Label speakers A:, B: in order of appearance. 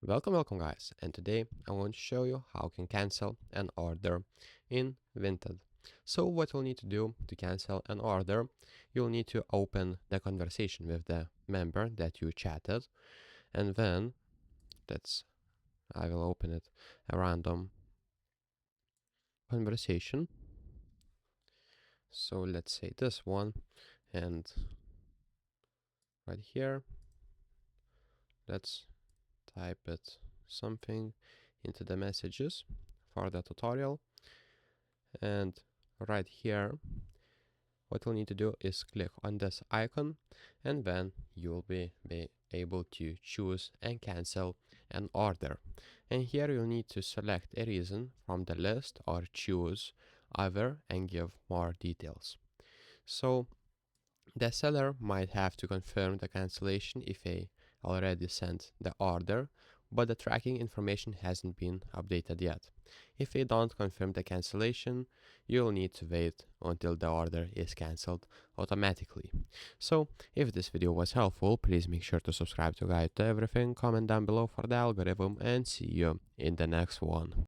A: Welcome guys, and today I want to show you how you can cancel an order in Vinted. So what you'll need to do to cancel an order, you'll need to open the conversation with the member that you chatted, and then I will open it a random conversation. So let's say this one, and right here let's type it something into the messages for the tutorial. And right here, what you'll need to do is click on this icon, and then you'll be able to choose and cancel an order. And here you'll need to select a reason from the list or choose other and give more details. So the seller might have to confirm the cancellation if they already sent the order, but the tracking information hasn't been updated yet. If they don't confirm the cancellation, you'll need to wait until the order is cancelled automatically. So, if this video was helpful, please make sure to subscribe to Guide to Everything, comment down below for the algorithm, and see you in the next one.